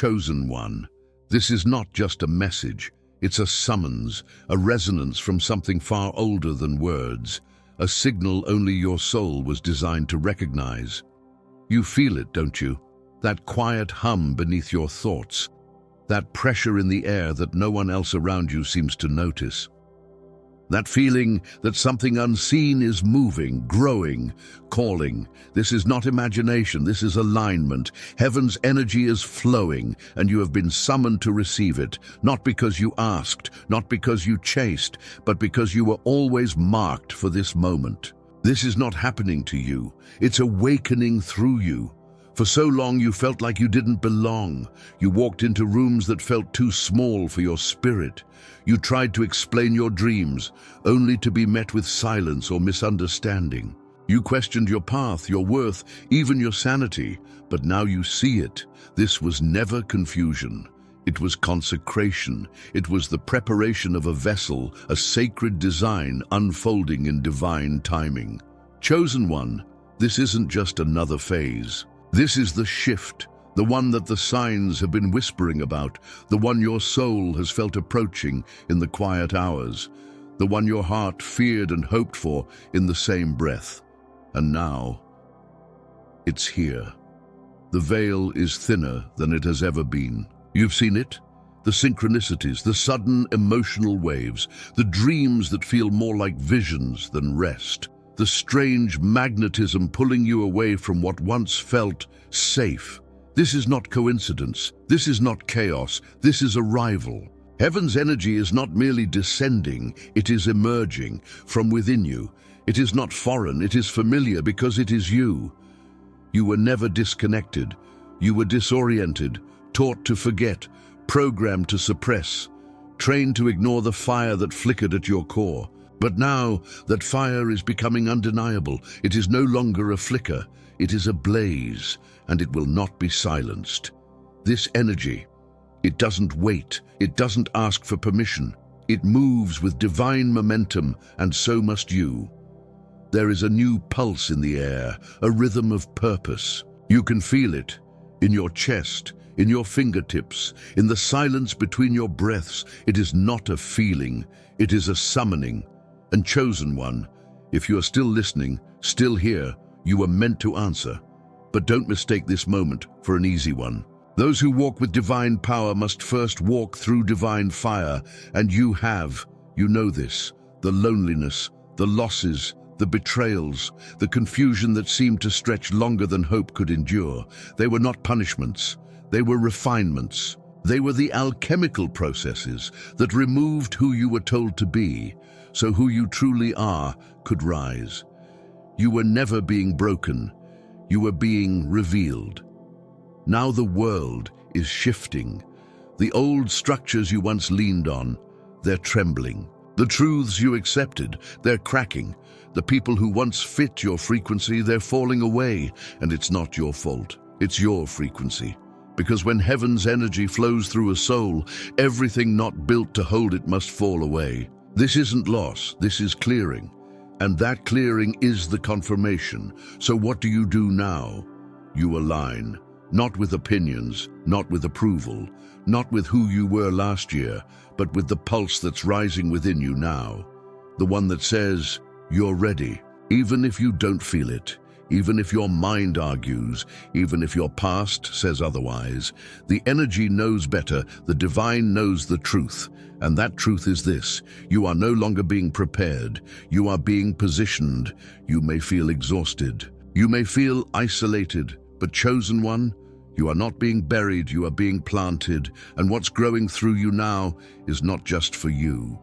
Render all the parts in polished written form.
chosen one. This is not just a message, it's a summons, a resonance from something far older than words, a signal only your soul was designed to recognize. You feel it, don't you? That quiet hum beneath your thoughts, that pressure in the air that no one else around you seems to notice. That feeling that something unseen is moving, growing, calling. This is not imagination, this is alignment. Heaven's energy is flowing, and you have been summoned to receive it, not because you asked, not because you chased, but because you were always marked for this moment. This is not happening to you, it's awakening through you. For so long you felt like you didn't belong. You walked into rooms that felt too small for your spirit. You tried to explain your dreams, only to be met with silence or misunderstanding. You questioned your path, your worth, even your sanity, but now you see it. This was never confusion. It was consecration. It was the preparation of a vessel, a sacred design unfolding in divine timing. Chosen one, this isn't just another phase. This is the shift, the one that the signs have been whispering about, the one your soul has felt approaching in the quiet hours, the one your heart feared and hoped for in the same breath. And now, it's here. The veil is thinner than it has ever been. You've seen it? The synchronicities, the sudden emotional waves, the dreams that feel more like visions than rest. The strange magnetism pulling you away from what once felt safe. This is not coincidence. This is not chaos. This is arrival. Heaven's energy is not merely descending, it is emerging from within you. It is not foreign, it is familiar because it is you. You were never disconnected. You were disoriented, taught to forget, programmed to suppress, trained to ignore the fire that flickered at your core. But now that fire is becoming undeniable. It is no longer a flicker, it is a blaze, and it will not be silenced. This energy, it doesn't wait, it doesn't ask for permission. It moves with divine momentum, and so must you. There is a new pulse in the air, a rhythm of purpose. You can feel it in your chest, in your fingertips, in the silence between your breaths. It is not a feeling, it is a summoning. And chosen one, if you are still listening, still here, you were meant to answer. But don't mistake this moment for an easy one. Those who walk with divine power must first walk through divine fire, and you have. You know this. The loneliness, the losses, the betrayals, the confusion that seemed to stretch longer than hope could endure. They were not punishments. They were refinements. They were the alchemical processes that removed who you were told to be, so who you truly are could rise. You were never being broken. You were being revealed. Now the world is shifting. The old structures you once leaned on, they're trembling. The truths you accepted, they're cracking. The people who once fit your frequency, they're falling away. And it's not your fault. It's your frequency. Because when heaven's energy flows through a soul, everything not built to hold it must fall away. This isn't loss, this is clearing. And that clearing is the confirmation. So what do you do now? You align, not with opinions, not with approval, not with who you were last year, but with the pulse that's rising within you now. The one that says, you're ready, even if you don't feel it. Even if your mind argues, even if your past says otherwise, the energy knows better, the divine knows the truth. And that truth is this: you are no longer being prepared, you are being positioned. You may feel exhausted, you may feel isolated, but chosen one, you are not being buried, you are being planted. And what's growing through you now is not just for you.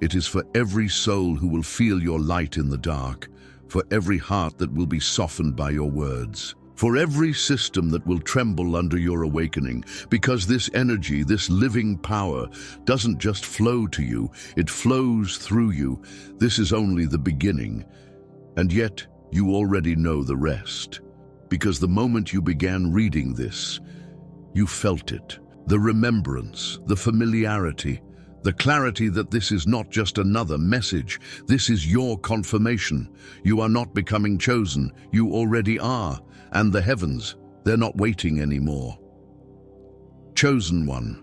It is for every soul who will feel your light in the dark, for every heart that will be softened by your words, for every system that will tremble under your awakening, because this energy, this living power, doesn't just flow to you, it flows through you. This is only the beginning, and yet you already know the rest, because the moment you began reading this, you felt it, the remembrance, the familiarity, the clarity that this is not just another message, this is your confirmation. You are not becoming chosen, you already are. And the heavens, they're not waiting anymore. Chosen one.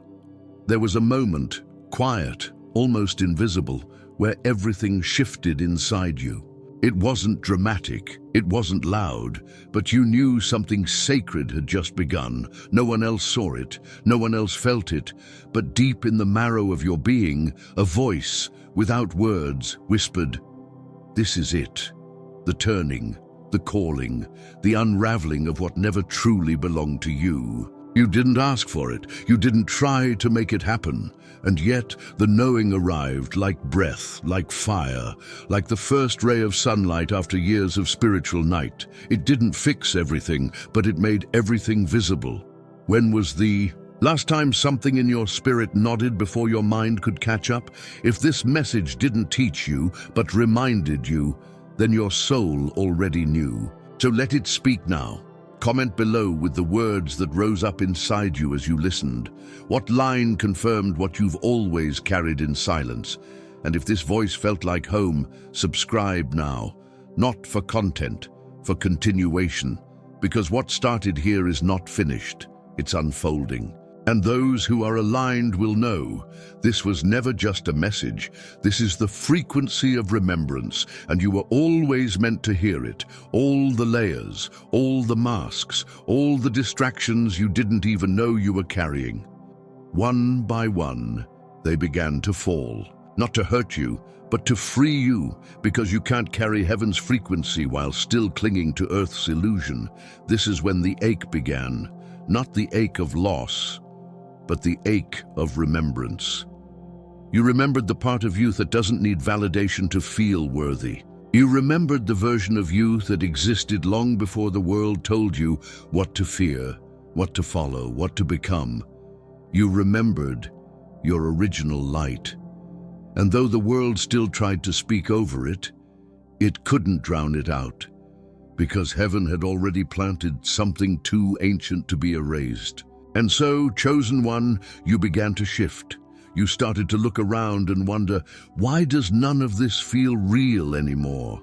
There was a moment, quiet, almost invisible, where everything shifted inside you. It wasn't dramatic, it wasn't loud, but you knew something sacred had just begun. No one else saw it, no one else felt it, but deep in the marrow of your being, a voice, without words, whispered, "This is it." The turning, the calling, the unraveling of what never truly belonged to you. You didn't ask for it, you didn't try to make it happen, and yet the knowing arrived like breath, like fire, like the first ray of sunlight after years of spiritual night. It didn't fix everything, but it made everything visible. When was the last time something in your spirit nodded before your mind could catch up? If this message didn't teach you, but reminded you, then your soul already knew. So let it speak now. Comment below with the words that rose up inside you as you listened. What line confirmed what you've always carried in silence? And if this voice felt like home, subscribe now. Not for content, for continuation. Because what started here is not finished, it's unfolding. And those who are aligned will know this was never just a message. This is the frequency of remembrance, and you were always meant to hear it. All the layers, all the masks, all the distractions you didn't even know you were carrying. One by one, they began to fall. Not to hurt you, but to free you, because you can't carry heaven's frequency while still clinging to earth's illusion. This is when the ache began. Not the ache of loss, but the ache of remembrance. You remembered the part of youth that doesn't need validation to feel worthy. You remembered the version of you that existed long before the world told you what to fear, what to follow, what to become. You remembered your original light. And though the world still tried to speak over it, it couldn't drown it out, because heaven had already planted something too ancient to be erased. And so, chosen one, you began to shift. You started to look around and wonder, why does none of this feel real anymore?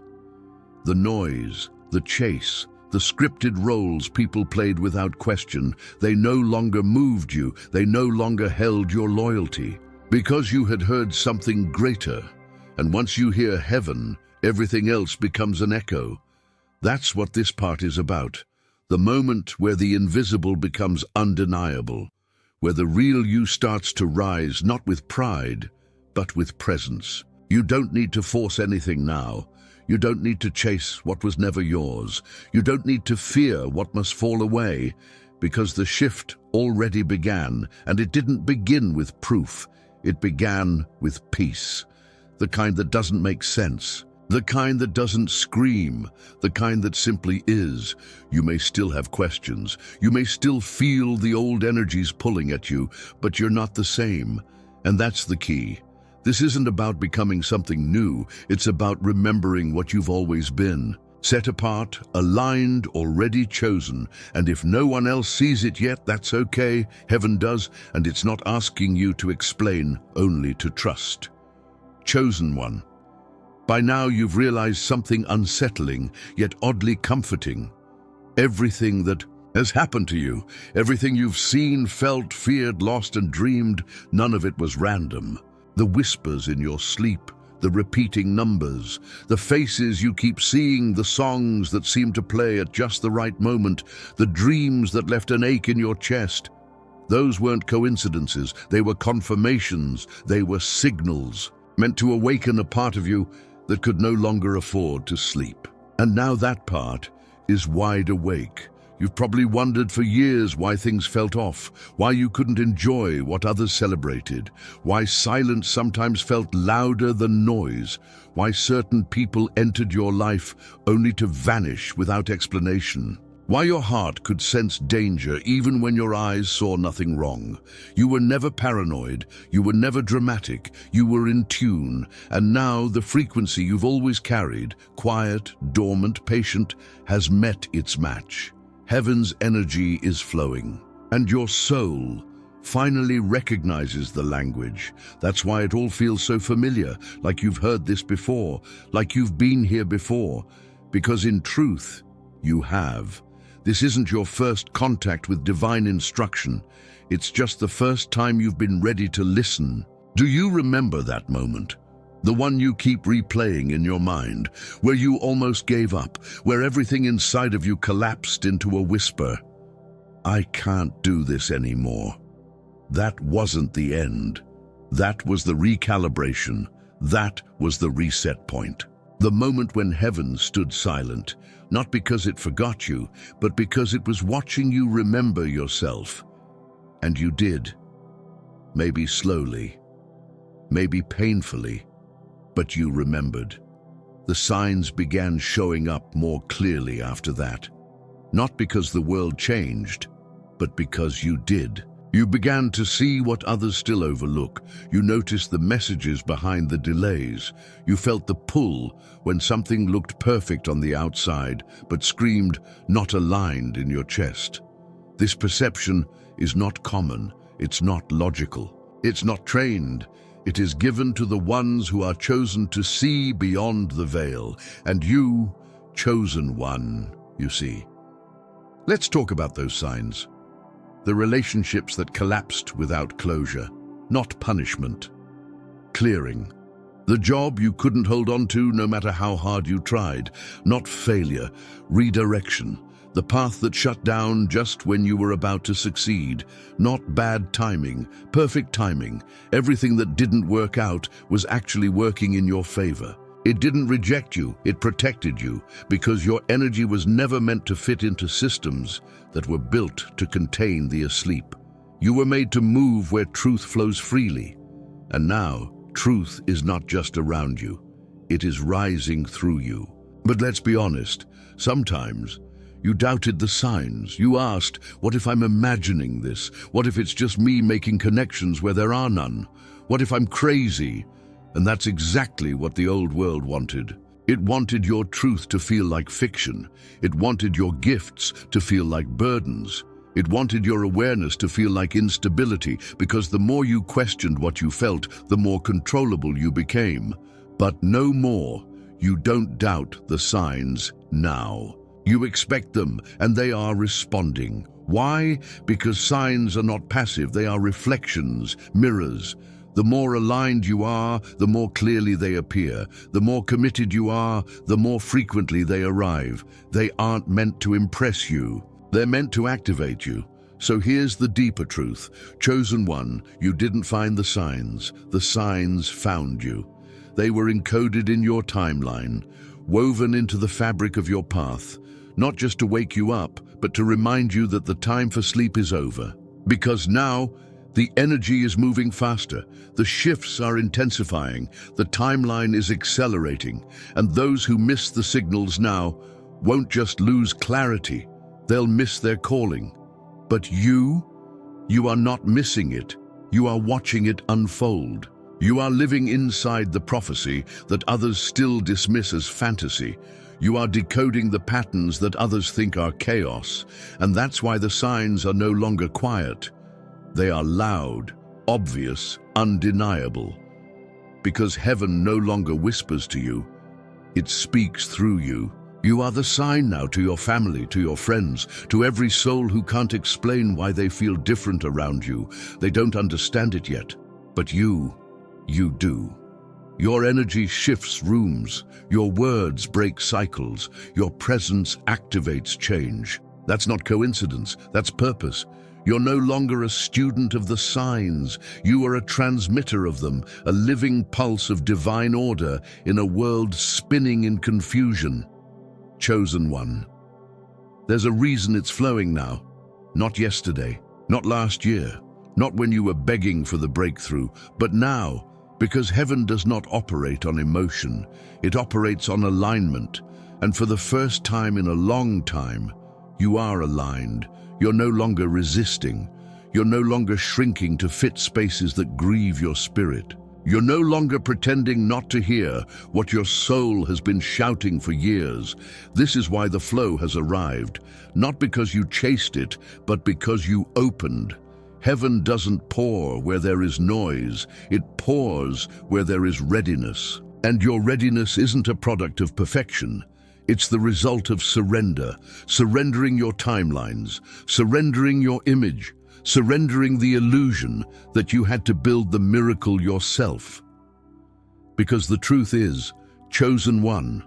The noise, the chase, the scripted roles people played without question, they no longer moved you, they no longer held your loyalty. Because you had heard something greater, and once you hear heaven, everything else becomes an echo. That's what this part is about. The moment where the invisible becomes undeniable, where the real you starts to rise not with pride, but with presence. You don't need to force anything now. You don't need to chase what was never yours. You don't need to fear what must fall away, because the shift already began, and it didn't begin with proof. It began with peace, the kind that doesn't make sense. The kind that doesn't scream, the kind that simply is. You may still have questions. You may still feel the old energies pulling at you, but you're not the same. And that's the key. This isn't about becoming something new. It's about remembering what you've always been. Set apart, aligned, already chosen. And if no one else sees it yet, that's okay. Heaven does, and it's not asking you to explain, only to trust. Chosen one. By now you've realized something unsettling, yet oddly comforting. Everything that has happened to you, everything you've seen, felt, feared, lost, and dreamed, none of it was random. The whispers in your sleep, the repeating numbers, the faces you keep seeing, the songs that seem to play at just the right moment, the dreams that left an ache in your chest. Those weren't coincidences, they were confirmations, they were signals, meant to awaken a part of you that could no longer afford to sleep. And now that part is wide awake. You've probably wondered for years why things felt off, why you couldn't enjoy what others celebrated, why silence sometimes felt louder than noise, why certain people entered your life only to vanish without explanation. Why your heart could sense danger even when your eyes saw nothing wrong. You were never paranoid, you were never dramatic, you were in tune, and now the frequency you've always carried, quiet, dormant, patient, has met its match. Heaven's energy is flowing, and your soul finally recognizes the language. That's why it all feels so familiar, like you've heard this before, like you've been here before, because in truth, you have. This isn't your first contact with divine instruction. It's just the first time you've been ready to listen. Do you remember that moment? The one you keep replaying in your mind, where you almost gave up, where everything inside of you collapsed into a whisper. I can't do this anymore. That wasn't the end. That was the recalibration. That was the reset point. The moment when heaven stood silent, not because it forgot you, but because it was watching you remember yourself. And you did. Maybe slowly, maybe painfully, but you remembered. The signs began showing up more clearly after that. Not because the world changed, but because you did. You began to see what others still overlook. You noticed the messages behind the delays. You felt the pull when something looked perfect on the outside, but screamed not aligned in your chest. This perception is not common. It's not logical. It's not trained. It is given to the ones who are chosen to see beyond the veil. And you, chosen one, you see. Let's talk about those signs. The relationships that collapsed without closure, not punishment. Clearing. The job you couldn't hold on to no matter how hard you tried, not failure. Redirection. The path that shut down just when you were about to succeed. Not bad timing, perfect timing. Everything that didn't work out was actually working in your favor. It didn't reject you, it protected you, because your energy was never meant to fit into systems that were built to contain the asleep. You were made to move where truth flows freely. And now, truth is not just around you, it is rising through you. But let's be honest, sometimes you doubted the signs. You asked, what if I'm imagining this? What if it's just me making connections where there are none? What if I'm crazy? And that's exactly what the old world wanted. It wanted your truth to feel like fiction. It wanted your gifts to feel like burdens. It wanted your awareness to feel like instability, because the more you questioned what you felt, the more controllable you became. But no more. You don't doubt the signs now. You expect them, and they are responding. Why? Because signs are not passive, they are reflections, mirrors. The more aligned you are, the more clearly they appear. The more committed you are, the more frequently they arrive. They aren't meant to impress you. They're meant to activate you. So here's the deeper truth. Chosen one, you didn't find the signs found you. They were encoded in your timeline, woven into the fabric of your path, not just to wake you up, but to remind you that the time for sleep is over. Because now, the energy is moving faster, the shifts are intensifying, the timeline is accelerating, and those who miss the signals now won't just lose clarity, they'll miss their calling. But you are not missing it, you are watching it unfold. You are living inside the prophecy that others still dismiss as fantasy. You are decoding the patterns that others think are chaos, and that's why the signs are no longer quiet. They are loud, obvious, undeniable. Because heaven no longer whispers to you, it speaks through you. You are the sign now to your family, to your friends, to every soul who can't explain why they feel different around you. They don't understand it yet, but you do. Your energy shifts rooms, your words break cycles, your presence activates change. That's not coincidence, that's purpose. You're no longer a student of the signs, you are a transmitter of them, a living pulse of divine order in a world spinning in confusion. Chosen one. There's a reason it's flowing now. Not yesterday, not last year, not when you were begging for the breakthrough, but now, because heaven does not operate on emotion, it operates on alignment. And for the first time in a long time, you are aligned. You're no longer resisting. You're no longer shrinking to fit spaces that grieve your spirit. You're no longer pretending not to hear what your soul has been shouting for years. This is why the flow has arrived, not because you chased it, but because you opened. Heaven doesn't pour where there is noise, it pours where there is readiness. And your readiness isn't a product of perfection. It's the result of surrender, surrendering your timelines, surrendering your image, surrendering the illusion that you had to build the miracle yourself. Because the truth is, chosen one,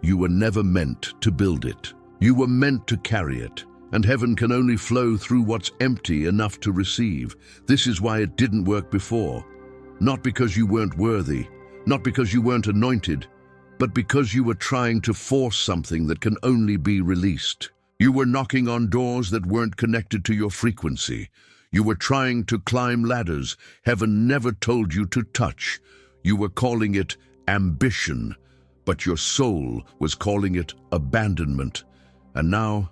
you were never meant to build it. You were meant to carry it, and heaven can only flow through what's empty enough to receive. This is why it didn't work before. Not because you weren't worthy, not because you weren't anointed, but because you were trying to force something that can only be released. You were knocking on doors that weren't connected to your frequency. You were trying to climb ladders heaven never told you to touch. You were calling it ambition, but your soul was calling it abandonment. And now,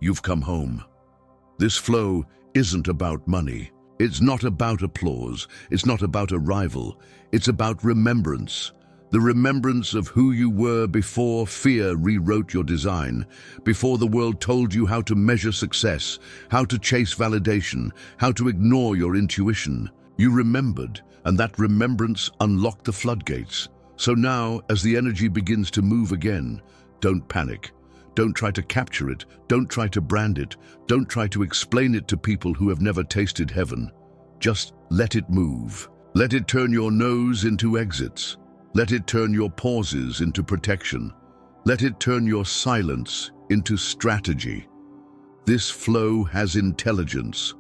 you've come home. This flow isn't about money. It's not about applause. It's not about a rival. It's about remembrance. The remembrance of who you were before fear rewrote your design, before the world told you how to measure success, how to chase validation, how to ignore your intuition. You remembered, and that remembrance unlocked the floodgates. So now, as the energy begins to move again, don't panic. Don't try to capture it. Don't try to brand it. Don't try to explain it to people who have never tasted heaven. Just let it move. Let it turn your no's into exits. Let it turn your pauses into protection. Let it turn your silence into strategy. This flow has intelligence.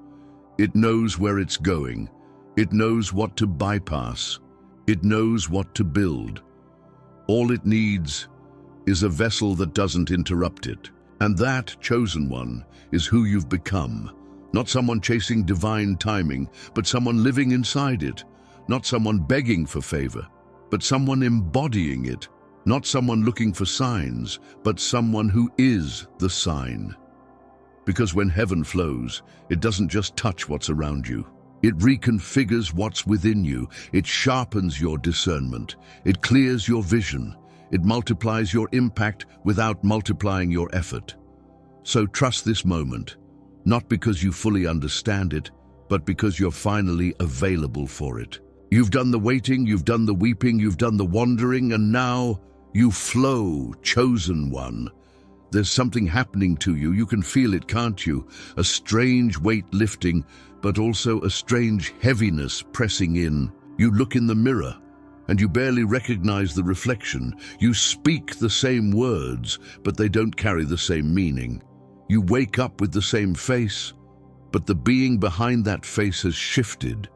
It knows where it's going. It knows what to bypass. It knows what to build. All it needs is a vessel that doesn't interrupt it. And that chosen one is who you've become. Not someone chasing divine timing, but someone living inside it. Not someone begging for favor, but someone embodying it. Not someone looking for signs, but someone who is the sign. Because when heaven flows, it doesn't just touch what's around you. It reconfigures what's within you. It sharpens your discernment. It clears your vision. It multiplies your impact without multiplying your effort. So trust this moment, not because you fully understand it, but because you're finally available for it. You've done the waiting, you've done the weeping, you've done the wandering, and now you flow, chosen one. There's something happening to you. You can feel it, can't you? A strange weight lifting, but also a strange heaviness pressing in. You look in the mirror, and you barely recognize the reflection. You speak the same words, but they don't carry the same meaning. You wake up with the same face, but the being behind that face has shifted.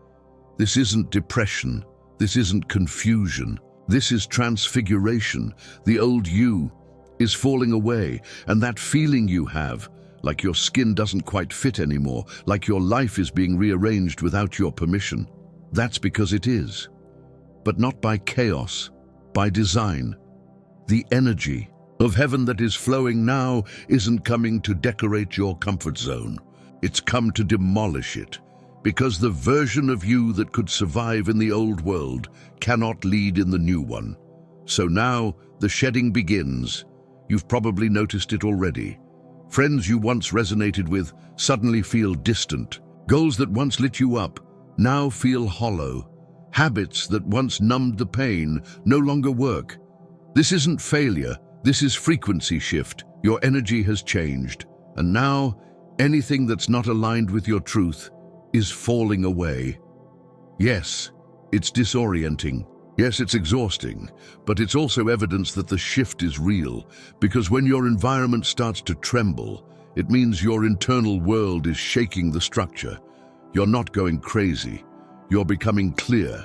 This isn't depression. This isn't confusion. This is transfiguration. The old you is falling away, and that feeling you have, like your skin doesn't quite fit anymore, like your life is being rearranged without your permission, that's because it is. But not by chaos, by design. The energy of heaven that is flowing now isn't coming to decorate your comfort zone. It's come to demolish it. Because the version of you that could survive in the old world cannot lead in the new one. So now the shedding begins. You've probably noticed it already. Friends you once resonated with suddenly feel distant. Goals that once lit you up now feel hollow. Habits that once numbed the pain no longer work. This isn't failure, this is frequency shift. Your energy has changed. And now anything that's not aligned with your truth is falling away. Yes, it's disorienting. Yes, it's exhausting, but it's also evidence that the shift is real, because when your environment starts to tremble, it means your internal world is shaking the structure. You're not going crazy. You're becoming clear.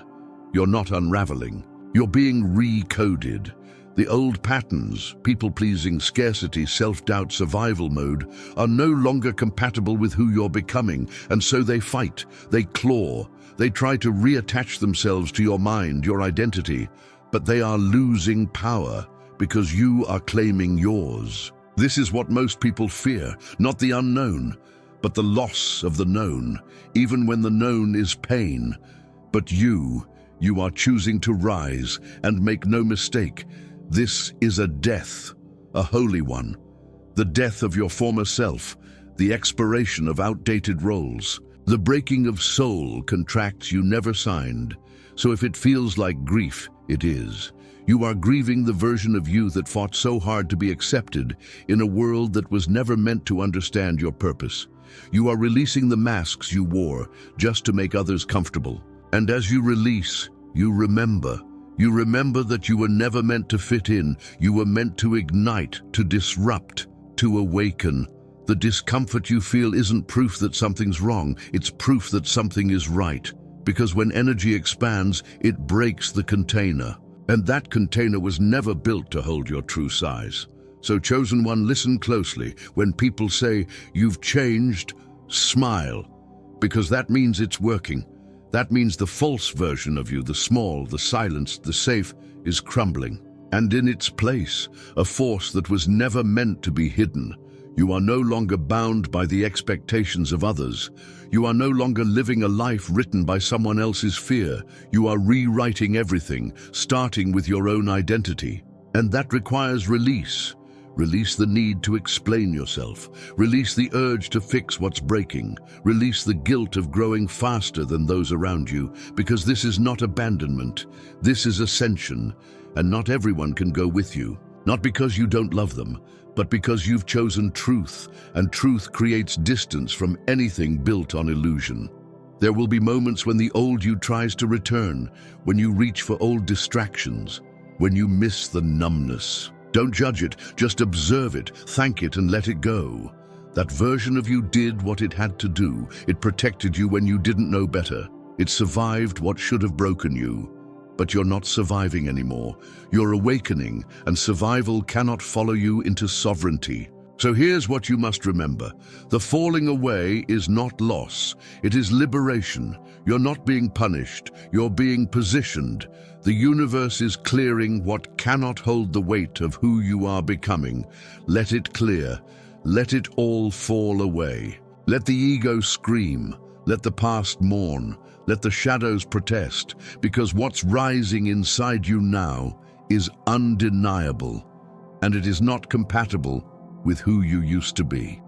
You're not unraveling. You're being recoded. The old patterns, people-pleasing, scarcity, self-doubt, survival mode, are no longer compatible with who you're becoming, and so they fight, they claw, they try to reattach themselves to your mind, your identity, but they are losing power because you are claiming yours. This is what most people fear, not the unknown, but the loss of the known, even when the known is pain. But you are choosing to rise, and make no mistake, this is a death, a holy one. The death of your former self, the expiration of outdated roles, the breaking of soul contracts you never signed. So if it feels like grief, it is. You are grieving the version of you that fought so hard to be accepted in a world that was never meant to understand your purpose. You are releasing the masks you wore just to make others comfortable. And as you release, you remember. You remember that you were never meant to fit in. You were meant to ignite, to disrupt, to awaken. The discomfort you feel isn't proof that something's wrong. It's proof that something is right. Because when energy expands, it breaks the container. And that container was never built to hold your true size. So Chosen One, listen closely. When people say, "You've changed," smile. Because that means it's working. That means the false version of you, the small, the silenced, the safe, is crumbling. And in its place, a force that was never meant to be hidden. You are no longer bound by the expectations of others. You are no longer living a life written by someone else's fear. You are rewriting everything, starting with your own identity. And that requires release. Release the need to explain yourself. Release the urge to fix what's breaking. Release the guilt of growing faster than those around you, because this is not abandonment. This is ascension, and not everyone can go with you. Not because you don't love them, but because you've chosen truth, and truth creates distance from anything built on illusion. There will be moments when the old you tries to return, when you reach for old distractions, when you miss the numbness. Don't judge it, just observe it, thank it, and let it go. That version of you did what it had to do. It protected you when you didn't know better. It survived what should have broken you. But you're not surviving anymore. You're awakening, and survival cannot follow you into sovereignty. So here's what you must remember. The falling away is not loss. It is liberation. You're not being punished. You're being positioned. The universe is clearing what cannot hold the weight of who you are becoming. Let it clear. Let it all fall away. Let the ego scream. Let the past mourn. Let the shadows protest, because what's rising inside you now is undeniable, and it is not compatible with who you used to be.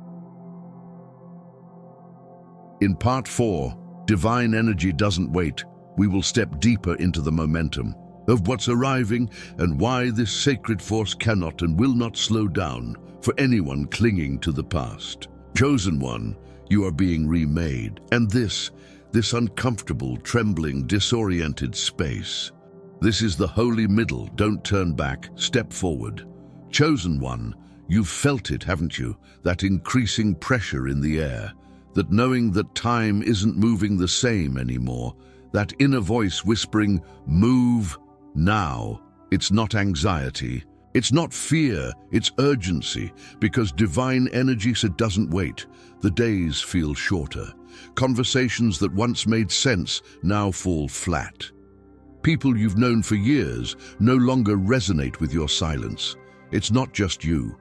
In Part 4, Divine Energy Doesn't Wait, we will step deeper into the momentum of what's arriving and why this sacred force cannot and will not slow down for anyone clinging to the past. Chosen One, you are being remade, and this uncomfortable, trembling, disoriented space. This is the holy middle. Don't turn back, step forward. Chosen One, you've felt it, haven't you? That increasing pressure in the air, that knowing that time isn't moving the same anymore, that inner voice whispering, "Move now." It's not anxiety. It's not fear, it's urgency, because divine energy doesn't wait. The days feel shorter. Conversations that once made sense now fall flat. People you've known for years no longer resonate with your silence. It's not just you.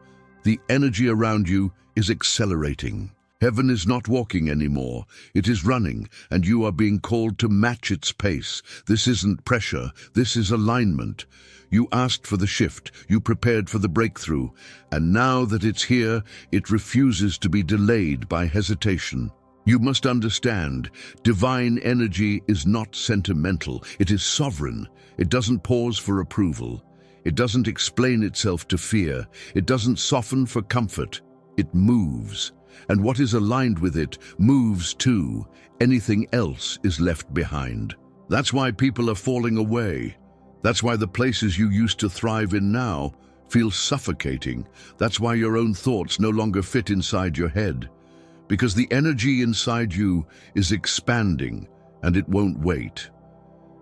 The energy around you is accelerating. Heaven is not walking anymore. It is running, and you are being called to match its pace. This isn't pressure. This is alignment. You asked for the shift. You prepared for the breakthrough. And now that it's here, it refuses to be delayed by hesitation. You must understand, divine energy is not sentimental. It is sovereign. It doesn't pause for approval. It doesn't explain itself to fear. It doesn't soften for comfort. It moves. And what is aligned with it moves too. Anything else is left behind. That's why people are falling away. That's why the places you used to thrive in now feel suffocating. That's why your own thoughts no longer fit inside your head. Because the energy inside you is expanding, and it won't wait.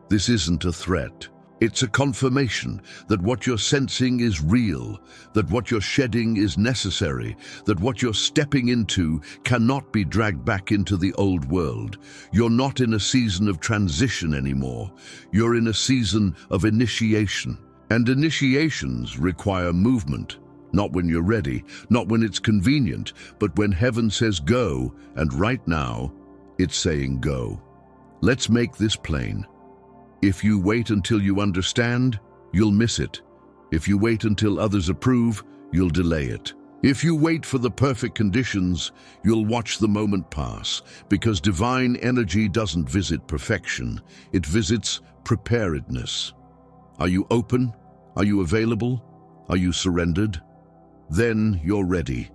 This isn't a threat. It's a confirmation that what you're sensing is real, that what you're shedding is necessary, that what you're stepping into cannot be dragged back into the old world. You're not in a season of transition anymore. You're in a season of initiation. And initiations require movement. Not when you're ready, not when it's convenient, but when heaven says go, and right now, it's saying go. Let's make this plain. If you wait until you understand, you'll miss it. If you wait until others approve, you'll delay it. If you wait for the perfect conditions, you'll watch the moment pass, because divine energy doesn't visit perfection, it visits preparedness. Are you open? Are you available? Are you surrendered? Then you're ready.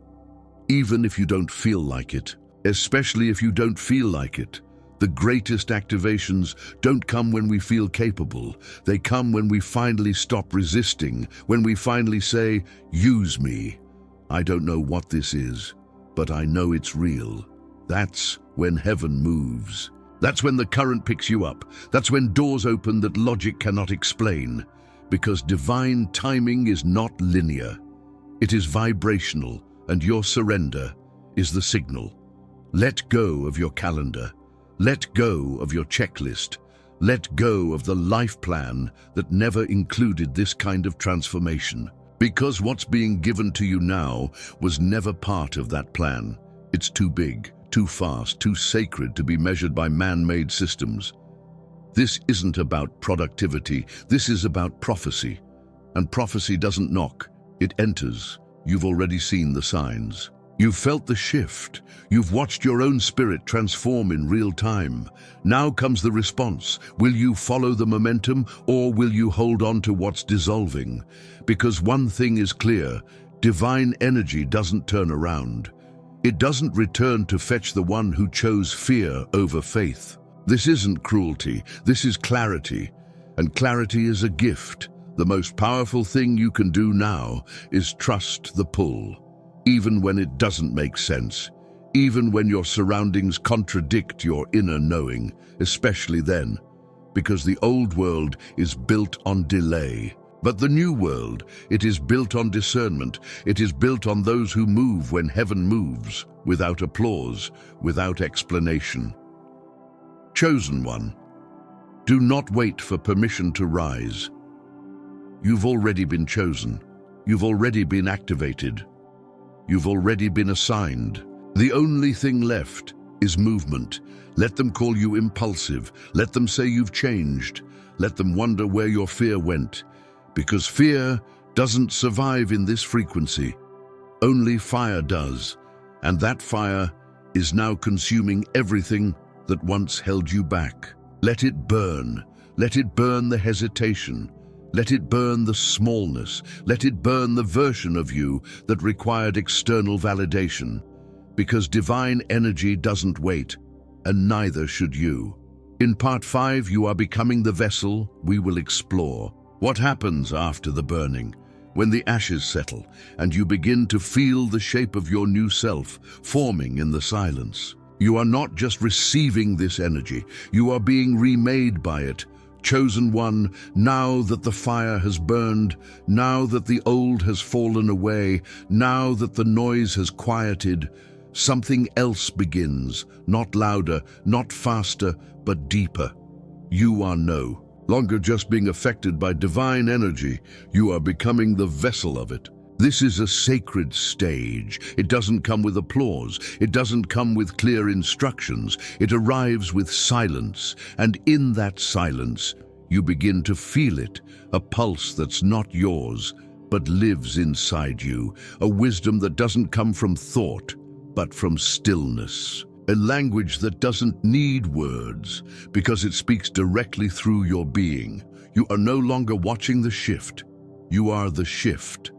Even if you don't feel like it, especially if you don't feel like it. The greatest activations don't come when we feel capable. They come when we finally stop resisting, when we finally say, "Use me. I don't know what this is, but I know it's real." That's when heaven moves. That's when the current picks you up. That's when doors open that logic cannot explain. Because divine timing is not linear. It is vibrational, and your surrender is the signal. Let go of your calendar. Let go of your checklist. Let go of the life plan that never included this kind of transformation. Because what's being given to you now was never part of that plan. It's too big, too fast, too sacred to be measured by man-made systems. This isn't about productivity. This is about prophecy. And prophecy doesn't knock. It enters. You've already seen the signs. You've felt the shift. You've watched your own spirit transform in real time. Now comes the response. Will you follow the momentum, or will you hold on to what's dissolving? Because one thing is clear, divine energy doesn't turn around. It doesn't return to fetch the one who chose fear over faith. This isn't cruelty, this is clarity. And clarity is a gift. The most powerful thing you can do now is trust the pull. Even when it doesn't make sense, even when your surroundings contradict your inner knowing, especially then, because the old world is built on delay. But the new world, it is built on discernment. It is built on those who move when heaven moves, without applause, without explanation. Chosen one, do not wait for permission to rise. You've already been chosen. You've already been activated. You've already been assigned. The only thing left is movement. Let them call you impulsive. Let them say you've changed. Let them wonder where your fear went. Because fear doesn't survive in this frequency. Only fire does. And that fire is now consuming everything that once held you back. Let it burn. Let it burn the hesitation. Let it burn the smallness. Let it burn the version of you that required external validation. Because divine energy doesn't wait, and neither should you. In part 5, you are becoming the vessel we will explore. What happens after the burning? When the ashes settle, and you begin to feel the shape of your new self forming in the silence. You are not just receiving this energy, you are being remade by it. Chosen one, now that the fire has burned, now that the old has fallen away, now that the noise has quieted, something else begins, not louder, not faster, but deeper. You are no longer just being affected by divine energy, you are becoming the vessel of it. This is a sacred stage. It doesn't come with applause. It doesn't come with clear instructions. It arrives with silence. And in that silence, you begin to feel it, a pulse that's not yours, but lives inside you, a wisdom that doesn't come from thought, but from stillness. A language that doesn't need words, because it speaks directly through your being. You are no longer watching the shift. You are the shift.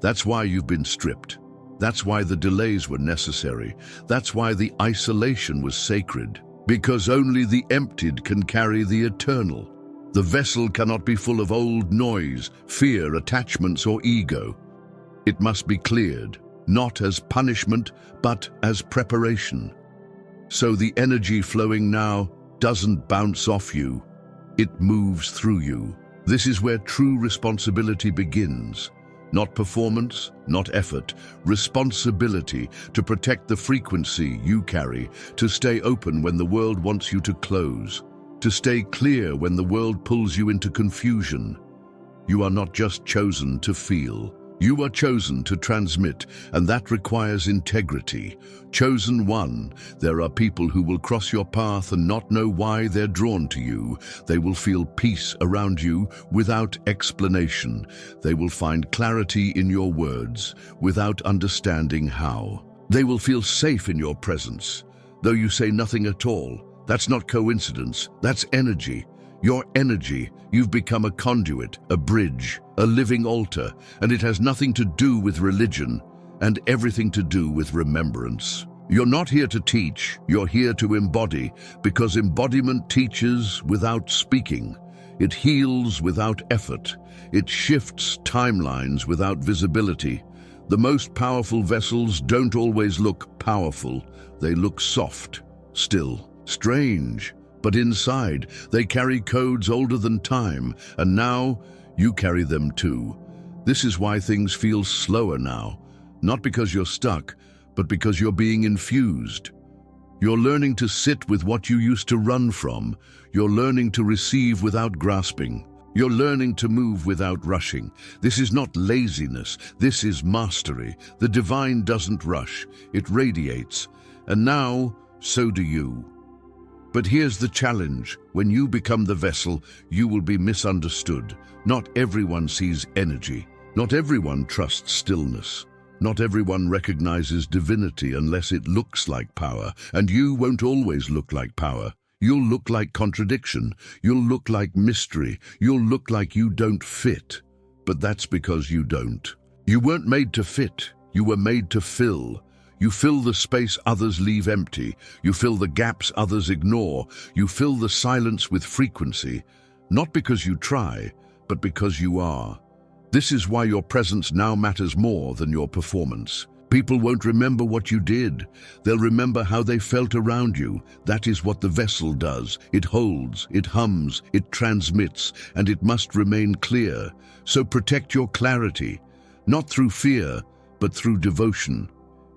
That's why you've been stripped. That's why the delays were necessary. That's why the isolation was sacred. Because only the emptied can carry the eternal. The vessel cannot be full of old noise, fear, attachments, or ego. It must be cleared, not as punishment, but as preparation. So the energy flowing now doesn't bounce off you. It moves through you. This is where true responsibility begins. Not performance, not effort, responsibility to protect the frequency you carry, to stay open when the world wants you to close, to stay clear when the world pulls you into confusion. You are not just chosen to feel. You are chosen to transmit, and that requires integrity. Chosen one, there are people who will cross your path and not know why they're drawn to you. They will feel peace around you without explanation. They will find clarity in your words without understanding how. They will feel safe in your presence, though you say nothing at all. That's not coincidence, that's energy. Your energy, you've become a conduit, a bridge, a living altar, and it has nothing to do with religion and everything to do with remembrance. You're not here to teach, you're here to embody, because embodiment teaches without speaking. It heals without effort. It shifts timelines without visibility. The most powerful vessels don't always look powerful. They look soft, still, strange. But inside, they carry codes older than time, and now you carry them too. This is why things feel slower now. Not because you're stuck, but because you're being infused. You're learning to sit with what you used to run from. You're learning to receive without grasping. You're learning to move without rushing. This is not laziness, this is mastery. The divine doesn't rush, it radiates. And now, so do you. But here's the challenge. When you become the vessel, you will be misunderstood. Not everyone sees energy. Not everyone trusts stillness. Not everyone recognizes divinity unless it looks like power, and you won't always look like power. You'll look like contradiction. You'll look like mystery. You'll look like you don't fit. But that's because you don't. You weren't made to fit. You were made to fill. You fill the space others leave empty. You fill the gaps others ignore. You fill the silence with frequency, not because you try, but because you are. This is why your presence now matters more than your performance. People won't remember what you did. They'll remember how they felt around you. That is what the vessel does. It holds, it hums, it transmits, and it must remain clear. So protect your clarity, not through fear, but through devotion.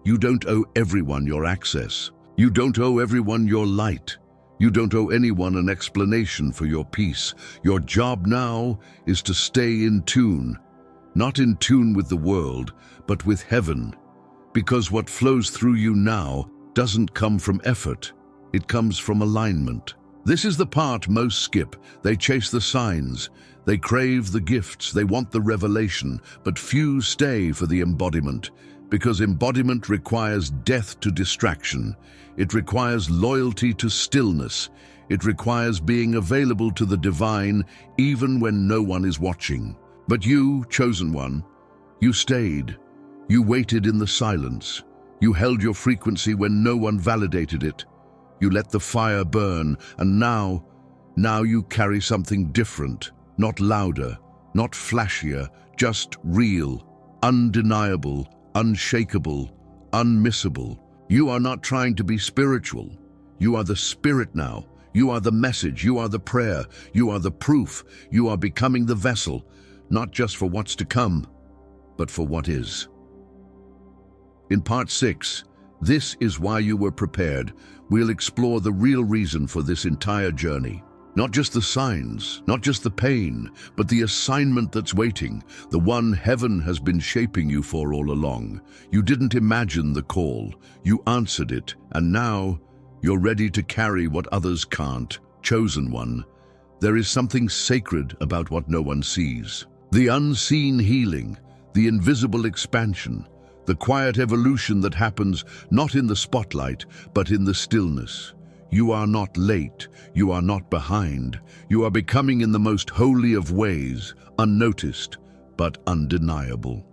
You don't owe everyone your access. You don't owe everyone your light. You don't owe anyone an explanation for your peace. Your job now is to stay in tune. Not in tune with the world, but with heaven. Because what flows through you now doesn't come from effort. It comes from alignment. This is the part most skip. They chase the signs. They crave the gifts. They want the revelation. But few stay for the embodiment. Because embodiment requires death to distraction. It requires loyalty to stillness. It requires being available to the divine even when no one is watching. But you, chosen one, you stayed. You waited in the silence. You held your frequency when no one validated it. You let the fire burn, and now you carry something different, not louder, not flashier, just real, undeniable, unshakable, unmissable. You are not trying to be spiritual. You are the spirit now. You are the message. You are the prayer. You are the proof. You are becoming the vessel, not just for what's to come, but for what is. In part 6, This is Why You Were Prepared, we'll explore the real reason for this entire journey. Not just the signs, not just the pain, but the assignment that's waiting, the one heaven has been shaping you for all along. You didn't imagine the call, you answered it, and now you're ready to carry what others can't. Chosen one. There is something sacred about what no one sees. The unseen healing, the invisible expansion, the quiet evolution that happens not in the spotlight, but in the stillness. You are not late, you are not behind. You are becoming in the most holy of ways, unnoticed, but undeniable.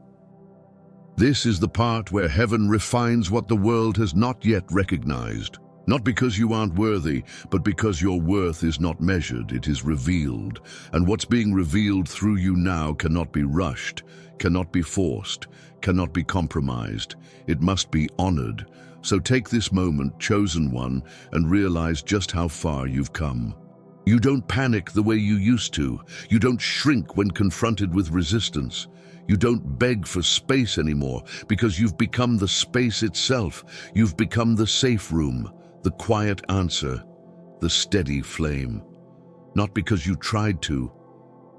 This is the part where heaven refines what the world has not yet recognized. Not because you aren't worthy, but because your worth is not measured, it is revealed. And what's being revealed through you now cannot be rushed, cannot be forced, cannot be compromised. It must be honored. So take this moment, chosen one, and realize just how far you've come. You don't panic the way you used to. You don't shrink when confronted with resistance. You don't beg for space anymore because you've become the space itself. You've become the safe room, the quiet answer, the steady flame. Not because you tried to,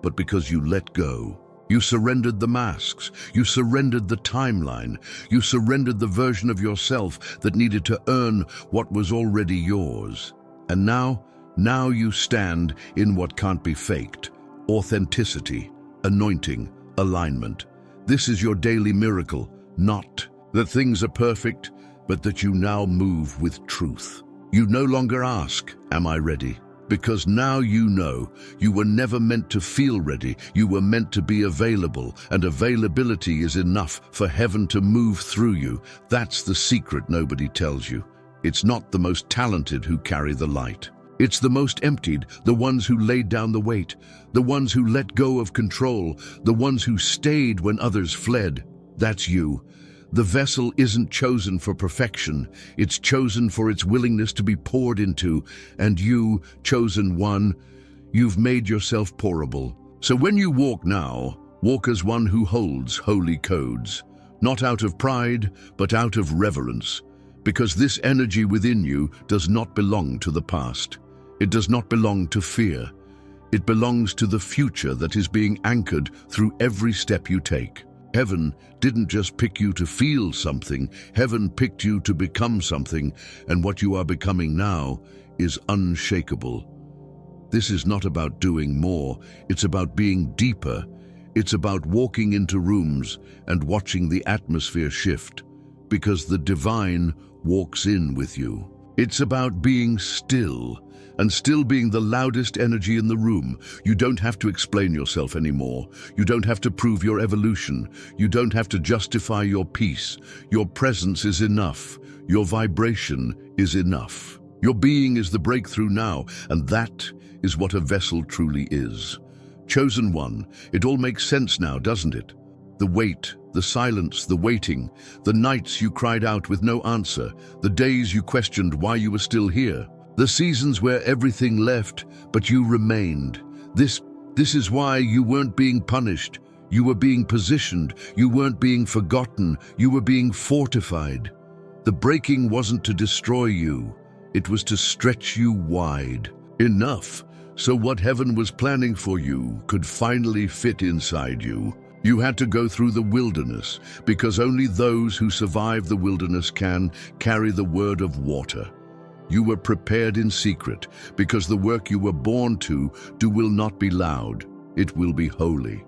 but because you let go. You surrendered the masks. You surrendered the timeline. You surrendered the version of yourself that needed to earn what was already yours. And now you stand in what can't be faked. Authenticity, anointing, alignment. This is your daily miracle, not that things are perfect, but that you now move with truth. You no longer ask, "Am I ready?" Because now you know you were never meant to feel ready, you were meant to be available, and availability is enough for heaven to move through you. That's the secret nobody tells you. It's not the most talented who carry the light. It's the most emptied, the ones who laid down the weight, the ones who let go of control, the ones who stayed when others fled. That's you. The vessel isn't chosen for perfection, it's chosen for its willingness to be poured into, and you, chosen one, you've made yourself pourable. So when you walk now, walk as one who holds holy codes, not out of pride, but out of reverence, because this energy within you does not belong to the past. It does not belong to fear. It belongs to the future that is being anchored through every step you take. Heaven didn't just pick you to feel something, heaven picked you to become something, and what you are becoming now is unshakable. This is not about doing more, it's about being deeper. It's about walking into rooms and watching the atmosphere shift, because the divine walks in with you. It's about being still, and still being the loudest energy in the room. You don't have to explain yourself anymore. You don't have to prove your evolution. You don't have to justify your peace. Your presence is enough. Your vibration is enough. Your being is the breakthrough now, and that is what a vessel truly is. Chosen one, it all makes sense now, doesn't it? The wait, the silence, the waiting, the nights you cried out with no answer, the days you questioned why you were still here. The seasons where everything left, but you remained. This is why you weren't being punished. You were being positioned. You weren't being forgotten. You were being fortified. The breaking wasn't to destroy you. It was to stretch you wide. Enough, so what heaven was planning for you could finally fit inside you. You had to go through the wilderness, because only those who survive the wilderness can carry the word of water. You were prepared in secret, because the work you were born to do will not be loud, it will be holy.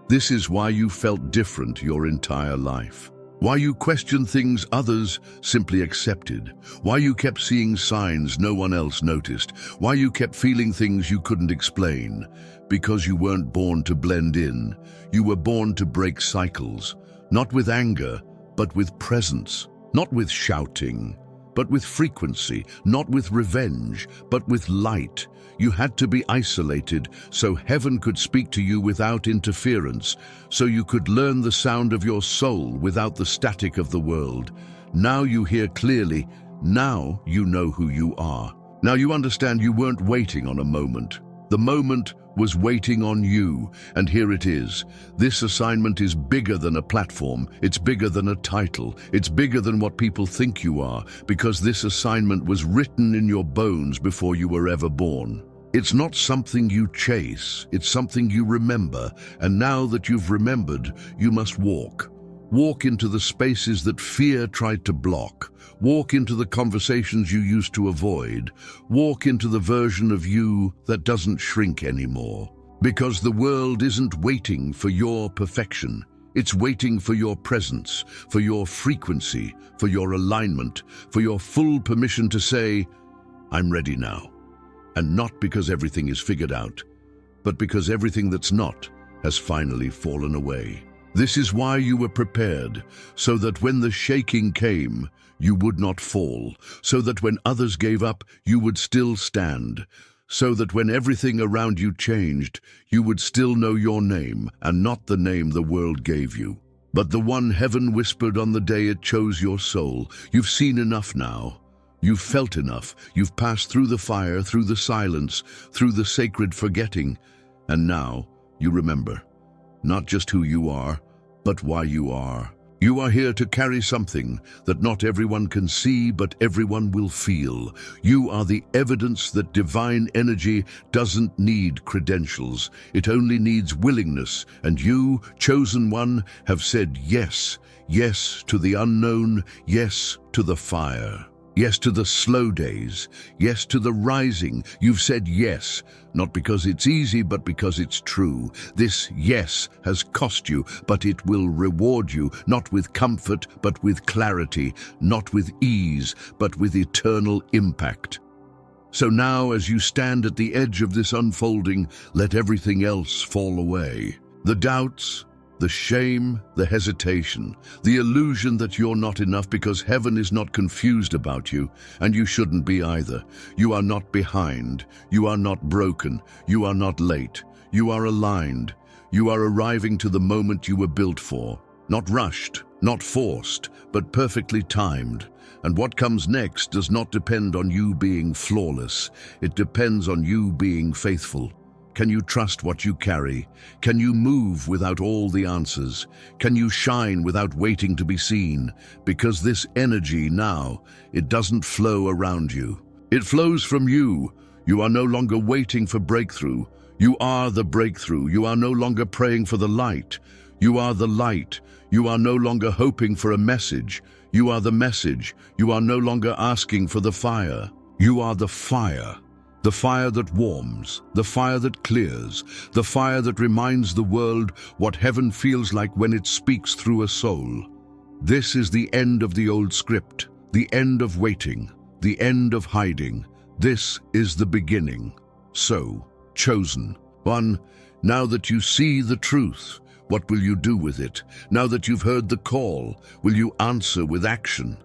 This is why you felt different your entire life. Why you questioned things others simply accepted. Why you kept seeing signs no one else noticed. Why you kept feeling things you couldn't explain. Because you weren't born to blend in. You were born to break cycles, not with anger, but with presence, not with shouting, but with frequency, not with revenge, but with light. You had to be isolated so heaven could speak to you without interference, so you could learn the sound of your soul without the static of the world. Now you hear clearly, now you know who you are. Now you understand you weren't waiting on a moment. The moment was waiting on you, and here it is. This assignment is bigger than a platform, it's bigger than a title, it's bigger than what people think you are, because this assignment was written in your bones before you were ever born. It's not something you chase, it's something you remember, and now that you've remembered, you must walk. Walk into the spaces that fear tried to block. Walk into the conversations you used to avoid. Walk into the version of you that doesn't shrink anymore. Because the world isn't waiting for your perfection. It's waiting for your presence, for your frequency, for your alignment, for your full permission to say, I'm ready now. And not because everything is figured out, but because everything that's not has finally fallen away. This is why you were prepared, so that when the shaking came, you would not fall, so that when others gave up, you would still stand, so that when everything around you changed, you would still know your name and not the name the world gave you, but the one heaven whispered on the day it chose your soul. You've seen enough now. You've felt enough. You've passed through the fire, through the silence, through the sacred forgetting, and now you remember. Not just who you are, but why you are. You are here to carry something that not everyone can see, but everyone will feel. You are the evidence that divine energy doesn't need credentials. It only needs willingness, and you, chosen one, have said yes. Yes to the unknown, yes to the fire. Yes to the slow days, yes to the rising. You've said yes, not because it's easy, but because it's true. This yes has cost you, but it will reward you, not with comfort, but with clarity, not with ease, but with eternal impact. So now, as you stand at the edge of this unfolding, let everything else fall away. The doubts, the shame, the hesitation, the illusion that you're not enough because heaven is not confused about you, and you shouldn't be either. You are not behind. You are not broken. You are not late. You are aligned. You are arriving to the moment you were built for. Not rushed, not forced, but perfectly timed. And what comes next does not depend on you being flawless. It depends on you being faithful. Can you trust what you carry? Can you move without all the answers? Can you shine without waiting to be seen? Because this energy now, it doesn't flow around you. It flows from you. You are no longer waiting for breakthrough. You are the breakthrough. You are no longer praying for the light. You are the light. You are no longer hoping for a message. You are the message. You are no longer asking for the fire. You are the fire. The fire that warms, the fire that clears, the fire that reminds the world what heaven feels like when it speaks through a soul. This is the end of the old script, the end of waiting, the end of hiding. This is the beginning. So, chosen one, now that you see the truth, what will you do with it? Now that you've heard the call, will you answer with action?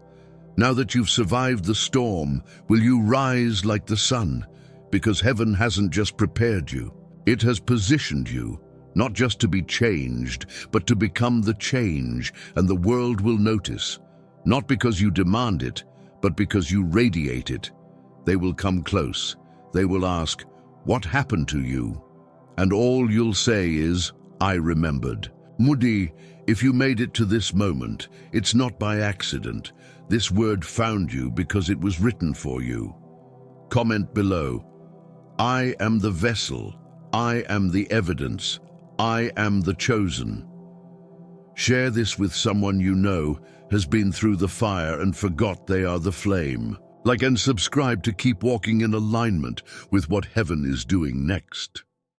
Now that you've survived the storm, will you rise like the sun? Because heaven hasn't just prepared you, it has positioned you, not just to be changed, but to become the change, and the world will notice, not because you demand it, but because you radiate it. They will come close. They will ask, "What happened to you?" And all you'll say is, "I remembered." Mudi, if you made it to this moment, it's not by accident. This word found you because it was written for you. Comment below. I am the vessel. I am the evidence. I am the chosen. Share this with someone you know has been through the fire and forgot they are the flame. Like and subscribe to keep walking in alignment with what heaven is doing next.